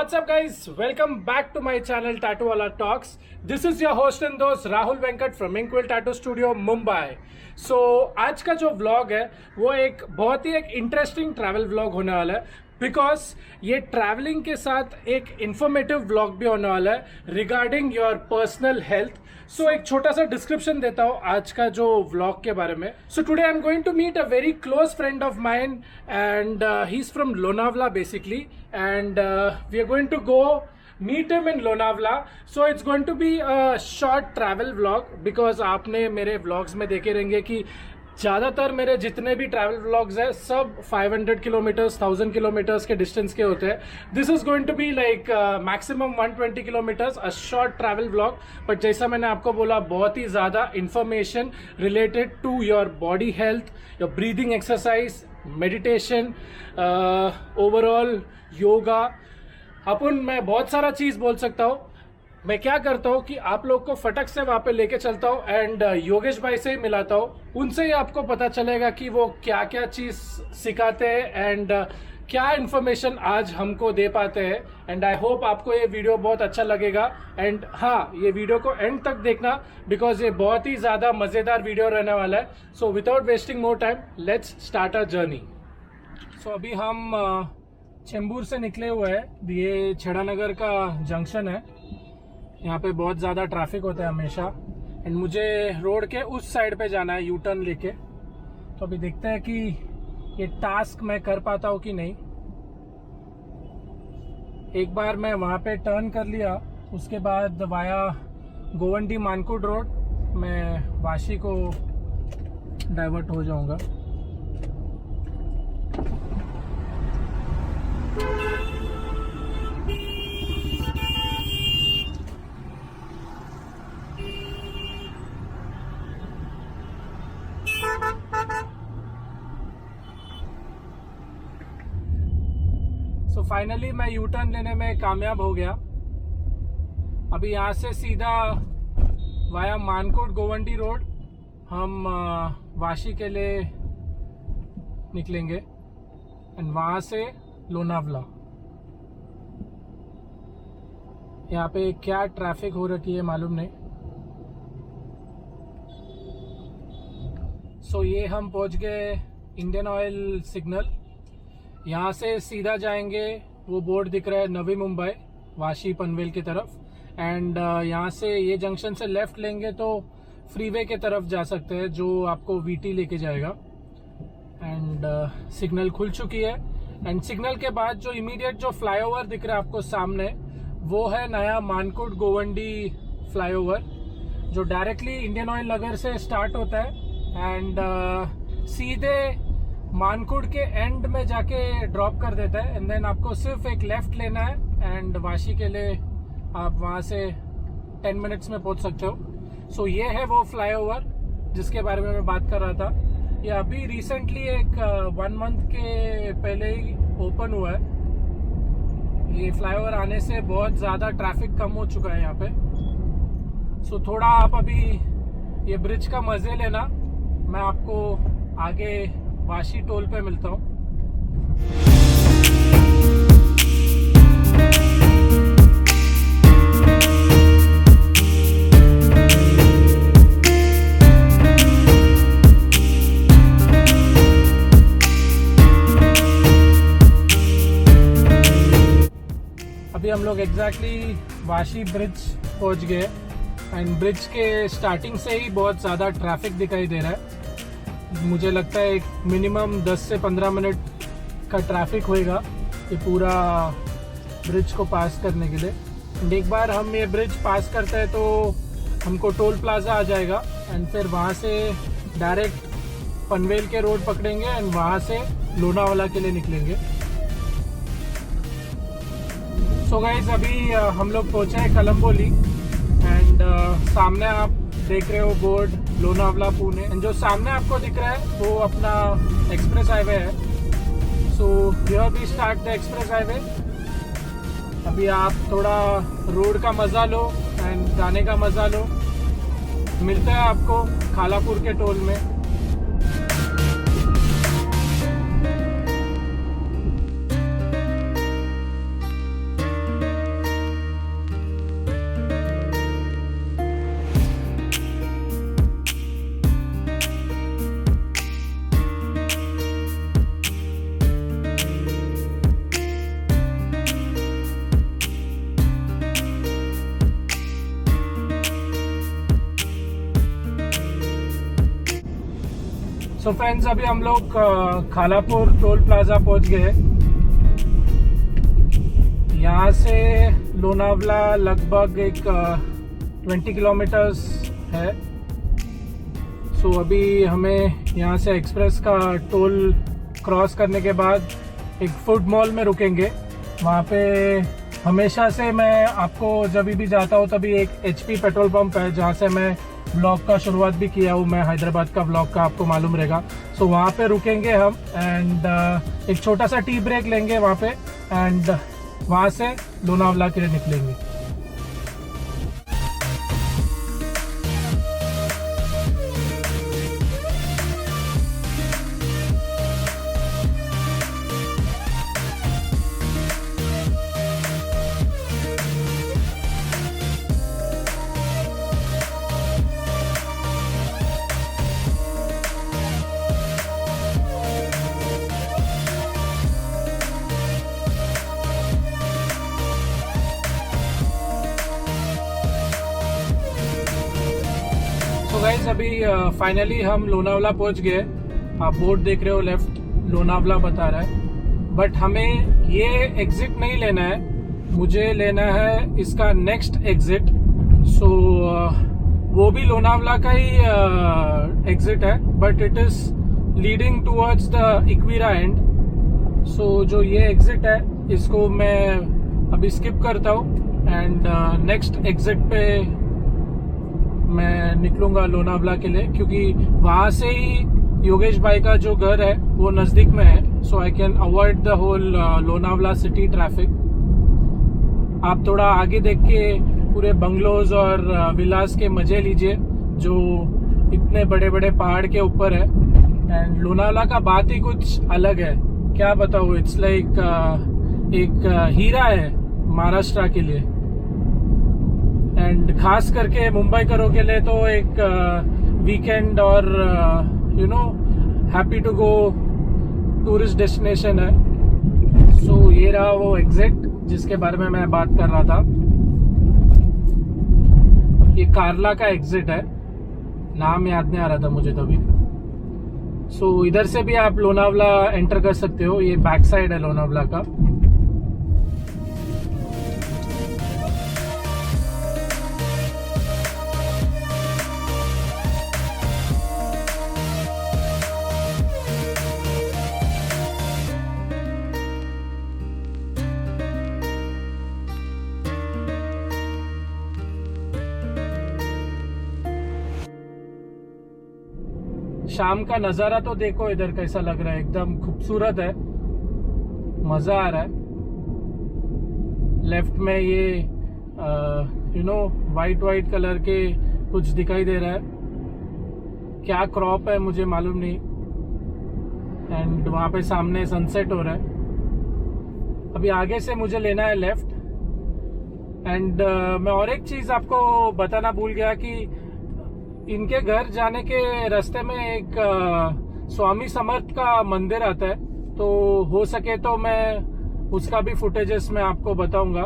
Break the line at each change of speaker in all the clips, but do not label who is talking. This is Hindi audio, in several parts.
What's up guys? Welcome back to my channel Tattoo Wala Talks. This is your host and host Rahul Venkat from Inkwell Tattoo Studio Mumbai. So आज का जो vlog है वो एक बहुत ही इंटरेस्टिंग ट्रैवल व्लॉग होने वाला है बिकॉज ये ट्रैवलिंग के साथ एक इंफॉर्मेटिव व्लॉग भी होने वाला है रिगार्डिंग योर पर्सनल हेल्थ. सो एक छोटा सा डिस्क्रिप्शन देता हूँ आज का जो व्लॉग के बारे में. So today I am going to meet a very close friend of mine and he is from Lonavala basically and we are going to go meet him in Lonavala. So it's going to be a short travel vlog because आपने मेरे vlogs में देखे रहेंगे कि ज़्यादातर मेरे जितने भी ट्रैवल व्लॉग्स हैं सब 500 किलोमीटर्स 1000 किलोमीटर्स के डिस्टेंस के होते हैं. This is going to be like maximum 120 kilometres a short travel vlog. But जैसा मैंने आपको बोला बहुत ही ज़्यादा information related to your body health, your breathing exercise, meditation, overall yoga. अपन मैं बहुत सारा चीज़ बोल सकता हूँ. मैं क्या करता हूँ कि आप लोग को फटक से वहाँ पे लेके चलता हूँ एंड योगेश भाई से ही मिलाता हूँ. उनसे ही आपको पता चलेगा कि वो क्या क्या चीज़ सिखाते हैं एंड क्या इन्फॉर्मेशन आज हमको दे पाते हैं. एंड आई होप आपको ये वीडियो बहुत अच्छा लगेगा. एंड हाँ, ये वीडियो को एंड तक देखना बिकॉज ये बहुत ही ज़्यादा मज़ेदार वीडियो रहने वाला है. So without wasting more time let's start our journey. So अभी हम चेंबूर से निकले हुए हैं. ये छेड़ानगर का जंक्शन है. यहाँ पे बहुत ज़्यादा ट्रैफिक होता है हमेशा एंड मुझे रोड के उस साइड पे जाना है यू टर्न लेके. तो अभी देखते हैं कि ये टास्क मैं कर पाता हूँ कि नहीं. एक बार मैं वहाँ पे टर्न कर लिया उसके बाद वाया गोवंडी मानकुड रोड मैं वाशी को डाइवर्ट हो जाऊँगा. सो फाइनली मैं यू टर्न लेने में कामयाब हो गया. अभी यहाँ से सीधा वाया मानकोट गोवंडी रोड हम वाशी के लिए निकलेंगे एंड वहाँ से लोनावला. यहाँ पे क्या ट्रैफिक हो रखी है मालूम नहीं. सो ये हम पहुँच गए इंडियन ऑयल सिग्नल. यहाँ से सीधा जाएंगे, वो बोर्ड दिख रहा है नवी मुंबई वाशी पनवेल की तरफ. एंड यहाँ से ये जंक्शन से लेफ्ट लेंगे तो फ्रीवे के तरफ जा सकते हैं जो आपको वीटी लेके जाएगा. एंड सिग्नल खुल चुकी है एंड सिग्नल के बाद जो इमीडिएट जो फ्लाईओवर दिख रहा है आपको सामने वो है नया मानकोट गोवंडी फ्लाईओवर जो डायरेक्टली इंडियन ऑयल नगर से स्टार्ट होता है एंड सीधे मानकुड के एंड में जाके ड्रॉप कर देता है. एंड देन आपको सिर्फ एक लेफ्ट लेना है एंड वाशी के लिए आप वहाँ से 10 मिनट्स में पहुँच सकते हो. सो ये है वो फ्लाईओवर जिसके बारे में मैं बात कर रहा था. ये अभी रिसेंटली एक 1 मंथ के पहले ही ओपन हुआ है. ये फ्लाईओवर आने से बहुत ज़्यादा ट्रैफिक कम हो चुका है यहाँ पे. सो थोड़ा आप अभी ये ब्रिज का मज़े लेना. मैं आपको आगे वाशी टोल पे मिलता हूँ. अभी हम लोग एग्जैक्टली वाशी ब्रिज पहुँच गए एंड ब्रिज के स्टार्टिंग से ही बहुत ज़्यादा ट्रैफिक दिखाई दे रहा है. मुझे लगता है एक मिनिमम 10 से 15 मिनट का ट्रैफिक होएगा ये पूरा ब्रिज को पास करने के लिए. एंड एक बार हम ये ब्रिज पास करते हैं तो हमको टोल प्लाजा आ जाएगा एंड फिर वहाँ से डायरेक्ट पनवेल के रोड पकड़ेंगे एंड वहाँ से लोनावाला के लिए निकलेंगे. सो गाइस अभी हम लोग पहुँचे हैं कलम्बोली एंड सामने आप देख रहे हो बोर्ड लोनावला पुणे. एंड जो सामने आपको दिख रहा है वो अपना एक्सप्रेस हाईवे है. So here we start the express highway. अभी आप थोड़ा रोड का मज़ा लो एंड जाने का मज़ा लो. मिलता है आपको खालापुर के टोल में. सो फ्रेंड्स, अभी हम लोग खालापुर टोल प्लाजा पहुंच गए। यहाँ से लोनावला लगभग एक 20 किलोमीटर्स है। सो अभी हमें यहाँ से एक्सप्रेस का टोल क्रॉस करने के बाद एक फूड मॉल में रुकेंगे। वहाँ पे हमेशा से मैं आपको जब भी जाता हूँ तभी एक HP पेट्रोल पंप है जहाँ से मैं ब्लॉग का शुरुआत भी किया हूँ। मैं हैदराबाद का ब्लॉग का आपको मालूम रहेगा। सो वहाँ पे रुकेंगे हम एंड एक छोटा सा टी ब्रेक लेंगे वहाँ पे एंड वहाँ से लोनावला के लिए निकलेंगे। तो गाइस अभी फाइनली हम लोनावला पहुंच गए। आप बोर्ड देख रहे हो, लेफ्ट लोनावला बता रहा है, बट हमें ये एग्जिट नहीं लेना है, मुझे लेना है इसका नेक्स्ट एग्जिट। सो वो भी लोनावला का ही एग्जिट है, but it is leading towards the Ekvira end. So जो ये एग्जिट है इसको मैं अभी स्किप करता हूँ एंड नेक्स्ट एग्जिट पे मैं निकलूंगा लोनावला के लिए, क्योंकि वहां से ही योगेश भाई का जो घर है वो नजदीक में है। So I can avoid the whole Lonavala city traffic. आप थोड़ा आगे देख के पूरे बंगलोज और विलास के मजे लीजिए जो इतने बड़े बड़े पहाड़ के ऊपर है। एंड लोनावला का बात ही कुछ अलग है, क्या बताऊँ। इट्स लाइक एक हीरा है महाराष्ट्र के लिए, एंड खास करके मुंबई करो के लिए तो एक वीकेंड और you know happy to go tourist destination है। सो ये रहा वो एग्जिट जिसके बारे में मैं बात कर रहा था। ये कार्ला का एग्जिट है, नाम याद नहीं आ रहा था मुझे तभी। सो इधर से भी आप लोनावला एंटर कर सकते हो, ये बैक साइड है लोनावला का। शाम का नजारा तो देखो इधर कैसा लग रहा है, एकदम खूबसूरत है, मजा आ रहा है। लेफ्ट में ये यू नो वाइट कलर के कुछ दिखाई दे रहा है, क्या क्रॉप है मुझे मालूम नहीं। एंड वहां पे सामने सनसेट हो रहा है। अभी आगे से मुझे लेना है लेफ्ट। एंड मैं और एक चीज आपको बताना भूल गया कि इनके घर जाने के रास्ते में एक स्वामी समर्थ का मंदिर आता है, तो हो सके तो मैं उसका भी फुटेजेस मैं आपको बताऊंगा।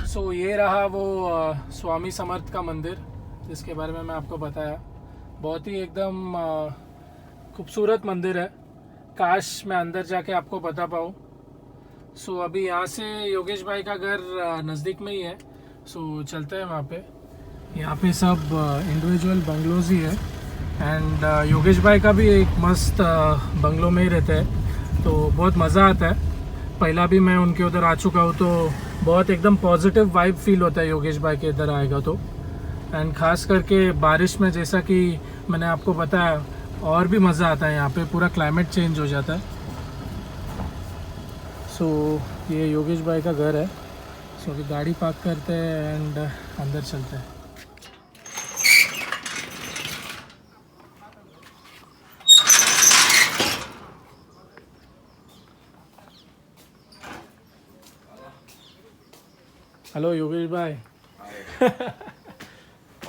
सो ये रहा वो स्वामी समर्थ का मंदिर जिसके बारे में मैं आपको बताया। बहुत ही एकदम खूबसूरत मंदिर है, काश मैं अंदर जाके आपको बता पाऊँ। सो अभी यहाँ से योगेश भाई का घर नज़दीक में ही है, सो चलते हैं वहाँ पे। यहाँ पे सब इंडिविजुअल बंगलोज ही है एंड योगेश भाई का भी एक मस्त बंगलो में ही रहता है, तो बहुत मज़ा आता है। पहला भी मैं उनके उधर आ चुका हूँ, तो बहुत एकदम पॉजिटिव वाइब फील होता है योगेश भाई के इधर आएगा तो। एंड ख़ास करके बारिश में, जैसा कि मैंने आपको बताया, और भी मज़ा आता है। यहाँ पे पूरा क्लाइमेट चेंज हो जाता है। सो ये योगेश भाई का घर है। सो अभी गाड़ी पार्क करते हैं एंड अंदर चलते हैं। हेलो योगेश भाई।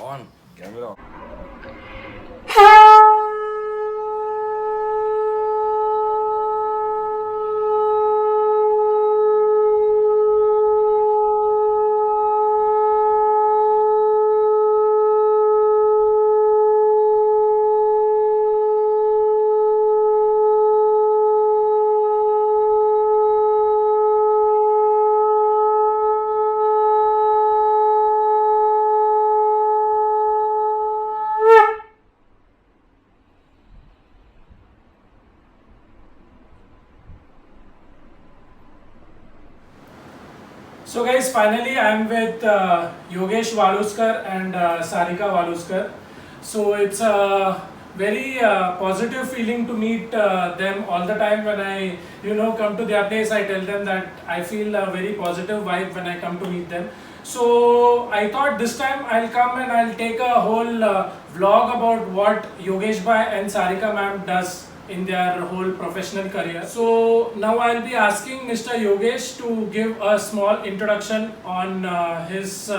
On camera.
So guys, finally I am with Yogesh Waluskar and Sarika Waluskar. So it's a very positive feeling to meet them all the time. When I come to their place, I tell them that I feel a very positive vibe when I come to meet them. So I thought this time I'll come and I'll take a whole vlog about what Yogesh Bhai and Sarika ma'am does in their whole professional career. So now I'll be asking Mr. Yogesh to give a small introduction on his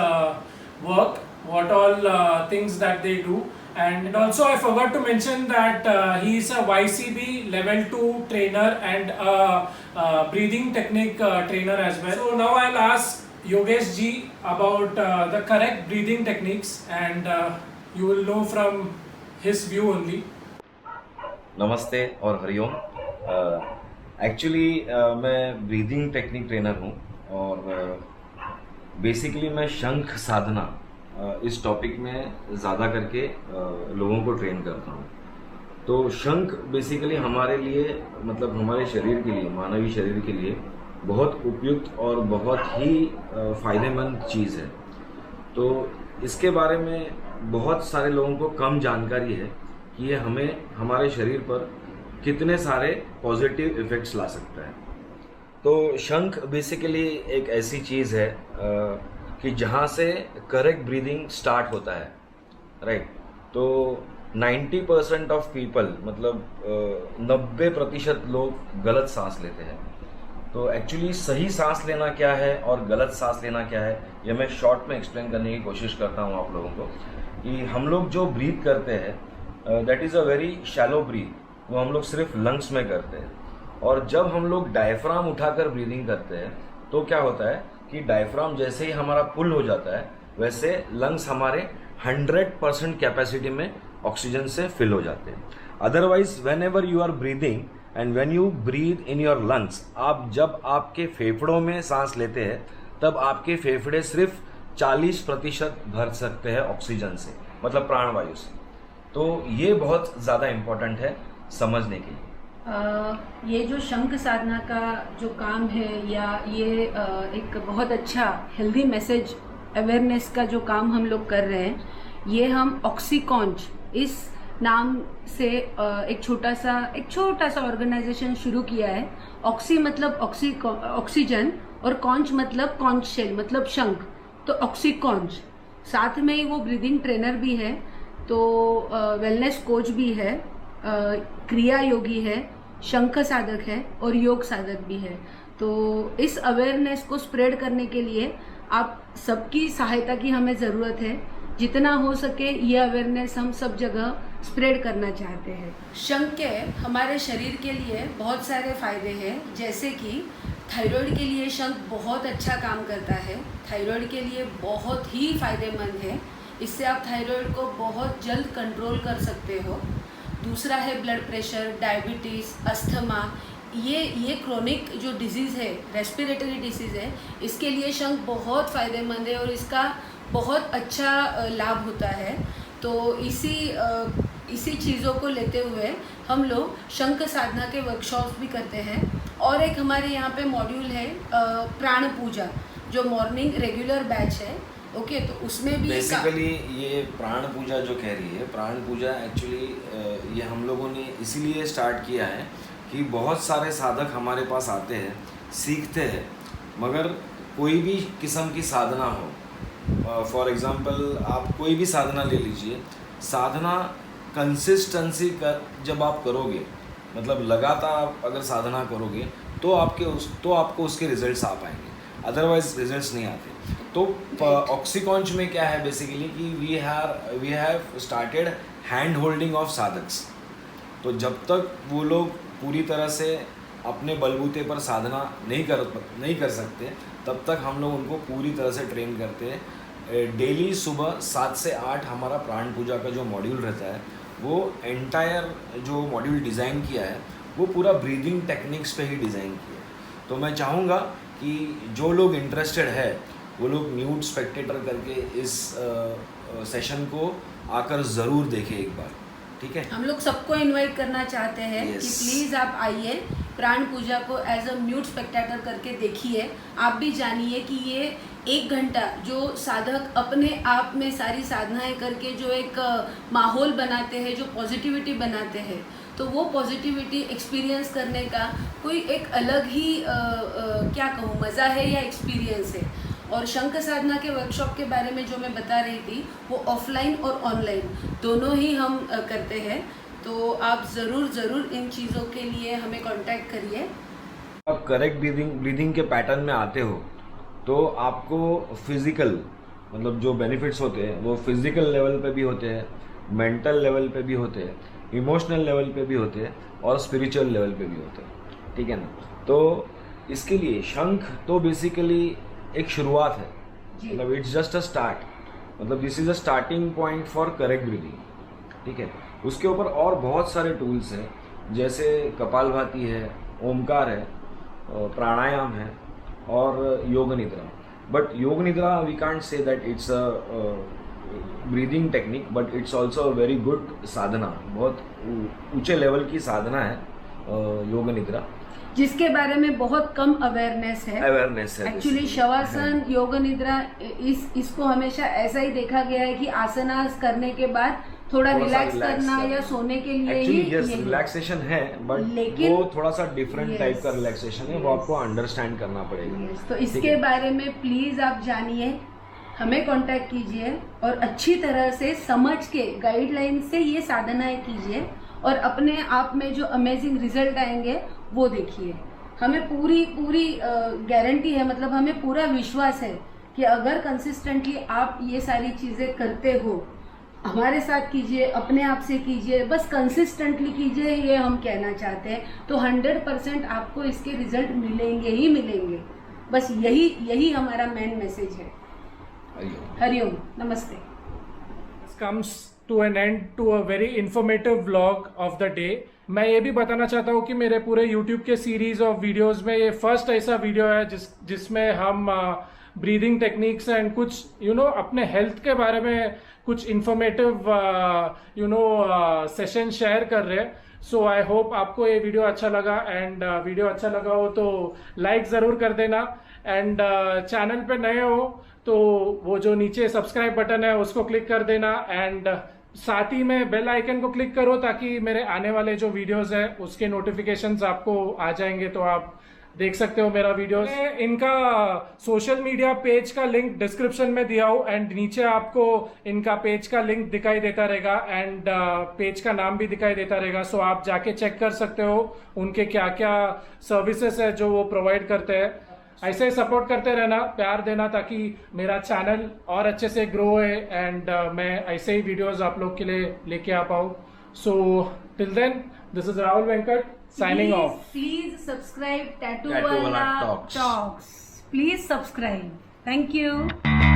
work, what all things that they do. And also I forgot to mention that he is a YCB level 2 trainer and a breathing technique trainer as well. So now I'll ask Yogesh ji about the correct breathing techniques, and you will know from his view only.
नमस्ते और हरिओम। एक्चुअली मैं ब्रीदिंग टेक्निक ट्रेनर हूँ और बेसिकली मैं शंख साधना इस टॉपिक में ज़्यादा करके लोगों को ट्रेन करता हूँ। तो शंख बेसिकली हमारे लिए मतलब हमारे शरीर के लिए, मानवीय शरीर के लिए बहुत उपयुक्त और बहुत ही फ़ायदेमंद चीज़ है। तो इसके बारे में बहुत सारे लोगों को कम जानकारी है कि ये हमें हमारे शरीर पर कितने सारे पॉजिटिव इफ़ेक्ट्स ला सकता है। तो शंख बेसिकली एक ऐसी चीज़ है कि जहाँ से करेक्ट ब्रीदिंग स्टार्ट होता है, राइट। तो 90% ऑफ पीपल मतलब 90% लोग गलत सांस लेते हैं। तो एक्चुअली सही सांस लेना क्या है और गलत सांस लेना क्या है, ये मैं शॉर्ट में एक्सप्लेन करने की कोशिश करता हूँ आप लोगों को। कि हम लोग जो ब्रीथ करते हैं that is a very shallow breath, वो हम लोग सिर्फ लंग्स में करते हैं। और जब हम लोग डायफ्राम उठाकर ब्रीदिंग करते हैं तो क्या होता है कि डायफ्राम जैसे ही हमारा फुल हो जाता है वैसे लंग्स हमारे 100% कैपेसिटी में ऑक्सीजन से फिल हो जाते हैं। Otherwise whenever you are breathing and when you breathe in your lungs, आप जब आपके फेफड़ों में सांस लेते हैं तब आपके फेफड़े सिर्फ 40% भर सकते हैं ऑक्सीजन से, मतलब प्राणवायु से। तो ये बहुत ज़्यादा इम्पोर्टेंट है समझने के लिए।
ये जो शंख साधना का जो काम है या ये एक बहुत अच्छा हेल्दी मैसेज अवेयरनेस का जो काम हम लोग कर रहे हैं, ये हम ऑक्सीकॉन्च इस नाम से एक छोटा सा ऑर्गेनाइजेशन शुरू किया है। ऑक्सी मतलब ऑक्सीजन और कॉन्च मतलब कॉन्च शेल मतलब शंख, तो ऑक्सीकॉन्च। साथ में ही वो ब्रीदिंग ट्रेनर भी है, तो वेलनेस कोच भी है, क्रिया योगी है, शंख साधक है और योग साधक भी है। तो इस अवेयरनेस को स्प्रेड करने के लिए आप सबकी सहायता की हमें ज़रूरत है। जितना हो सके ये अवेयरनेस हम सब जगह स्प्रेड करना चाहते हैं। शंख के हमारे शरीर के लिए बहुत सारे फायदे हैं, जैसे कि थायराइड के लिए शंख बहुत अच्छा काम करता है। थायराइड के लिए बहुत ही फायदेमंद है, इससे आप थायराइड को बहुत जल्द कंट्रोल कर सकते हो। दूसरा है ब्लड प्रेशर, डायबिटीज़, अस्थमा, ये क्रोनिक जो डिजीज़ है, रेस्पिरेटरी डिजीज़ है, इसके लिए शंख बहुत फ़ायदेमंद है और इसका बहुत अच्छा लाभ होता है। तो इसी चीज़ों को लेते हुए हम लोग शंख साधना के वर्कशॉप्स भी करते हैं। और एक हमारे यहाँ पे मॉड्यूल है प्राण पूजा, जो मॉर्निंग रेगुलर बैच है। ओके, तो उसमें भी
बेसिकली ये प्राण पूजा जो कह रही है, प्राण पूजा एक्चुअली ये हम लोगों ने इसीलिए स्टार्ट किया है कि बहुत सारे साधक हमारे पास आते हैं, सीखते हैं, मगर कोई भी किस्म की साधना हो, फॉर एग्ज़ाम्पल आप कोई भी साधना ले लीजिए, साधना कंसिस्टेंसी कर जब आप करोगे, मतलब लगातार अगर साधना करोगे तो आपको उसके रिजल्ट्स आ पाएंगे, अदरवाइज रिजल्ट्स नहीं आते। तो ऑक्सीकॉन्च में क्या है बेसिकली कि we have started hand holding of sadhaks. तो जब तक वो लोग पूरी तरह से अपने बलबूते पर साधना नहीं कर सकते, तब तक हम लोग उनको पूरी तरह से ट्रेन करते हैं। डेली सुबह 7 से 8 हमारा प्राण पूजा का जो मॉड्यूल रहता है, वो एंटायर जो मॉड्यूल डिज़ाइन किया है वो पूरा ब्रीदिंग टेक्निक्स पे ही डिज़ाइन किया है। तो मैं चाहूँगा कि जो लोग इंटरेस्टेड है वो लोग म्यूट स्पेक्टेटर करके इस सेशन को आकर ज़रूर देखें एक बार, ठीक है।
हम लोग सबको इनवाइट करना चाहते हैं कि प्लीज़ आप आइए, प्राण पूजा को एज अ म्यूट स्पेक्टेटर करके देखिए। आप भी जानिए कि ये 1 घंटा जो साधक अपने आप में सारी साधनाएं करके जो एक माहौल बनाते हैं, जो पॉजिटिविटी बनाते हैं, तो वो पॉजिटिविटी एक्सपीरियंस करने का कोई एक अलग ही क्या कहूँ मज़ा है या एक्सपीरियंस है। और शंख साधना के वर्कशॉप के बारे में जो मैं बता रही थी, वो ऑफलाइन और ऑनलाइन दोनों ही हम करते हैं। तो आप ज़रूर इन चीज़ों के लिए हमें कांटेक्ट करिए।
आप करेक्ट ब्रीदिंग के पैटर्न में आते हो तो आपको फिजिकल मतलब जो बेनिफिट्स होते हैं वो फिजिकल लेवल पे भी होते हैं, मेंटल लेवल पे भी होते हैं, इमोशनल लेवल पे भी होते हैं और स्पिरिचुअल लेवल पे भी होते हैं, ठीक है ना। तो इसके लिए शंख तो बेसिकली एक शुरुआत है, मतलब इट्स जस्ट अ स्टार्ट, मतलब this is a starting point for correct breathing, ठीक है। उसके ऊपर और बहुत सारे टूल्स हैं, जैसे कपालभाति है, ओमकार है, प्राणायाम है और योग निद्रा। But Yog Nidra we can't say that it's a breathing technique, but it's also a very good sadhana, बहुत ऊंचे लेवल की साधना है योग निद्रा,
जिसके बारे में बहुत कम अवेयरनेस है। एक्चुअली शवासन योग निद्रा इसको हमेशा ऐसा ही देखा गया है कि आसनास करने के बाद थोड़ा रिलैक्स करना या सोने के लिए ही
रिलैक्सेशन है, बट
लेकिन
वो थोड़ा सा डिफरेंट टाइप का रिलैक्सेशन है, वो आपको अंडरस्टैंड करना पड़ेगा।
तो इसके बारे में प्लीज आप जानिए, हमें कांटेक्ट कीजिए और अच्छी तरह से समझ के गाइडलाइन से ये साधनाएं कीजिए और अपने आप में जो अमेजिंग रिजल्ट आएंगे वो देखिए। हमें पूरी गारंटी है, मतलब हमें पूरा विश्वास है कि अगर कंसिस्टेंटली आप ये सारी चीजें करते हो, हमारे साथ कीजिए, अपने आप से कीजिए, बस कंसिस्टेंटली कीजिए, ये हम कहना चाहते हैं। तो 100% आपको इसके रिजल्ट मिलेंगे ही मिलेंगे। बस यही हमारा मेन मैसेज है। हरिओम, नमस्ते।
comes to an end to a very informative vlog of the day। मैं ये भी बताना चाहता हूँ कि मेरे पूरे YouTube के सीरीज ऑफ वीडियोस में ये फर्स्ट ऐसा वीडियो है जिसमें हम ब्रीदिंग टेक्निक्स एंड कुछ अपने हेल्थ के बारे में कुछ इंफॉर्मेटिव सेशन शेयर कर रहे हैं। सो आई होप आपको ये वीडियो अच्छा लगा, एंड वीडियो अच्छा लगा हो तो लाइक ज़रूर कर देना, एंड चैनल पे नए हो तो वो जो नीचे सब्सक्राइब बटन है उसको क्लिक कर देना, एंड साथ ही में बेल आइकन को क्लिक करो ताकि मेरे आने वाले जो वीडियोस है उसके नोटिफिकेशंस आपको आ जाएंगे, तो आप देख सकते हो मेरा वीडियोस। इनका सोशल मीडिया पेज का लिंक डिस्क्रिप्शन में दिया हो, एंड नीचे आपको इनका पेज का लिंक दिखाई देता रहेगा, एंड पेज का नाम भी दिखाई देता रहेगा। सो आप जाके चेक कर सकते हो उनके क्या क्या सर्विसेज है जो वो प्रोवाइड करते हैं। ऐसे ही सपोर्ट करते रहना, प्यार देना, ताकि मेरा चैनल और अच्छे से ग्रो है, एंड मैं ऐसे ही वीडियोस आप लोग के लिए लेके आ पाऊँ। So till then, this is Rahul Venkat signing off.
Please subscribe Tattoo Wala Talks. Please subscribe. Thank you.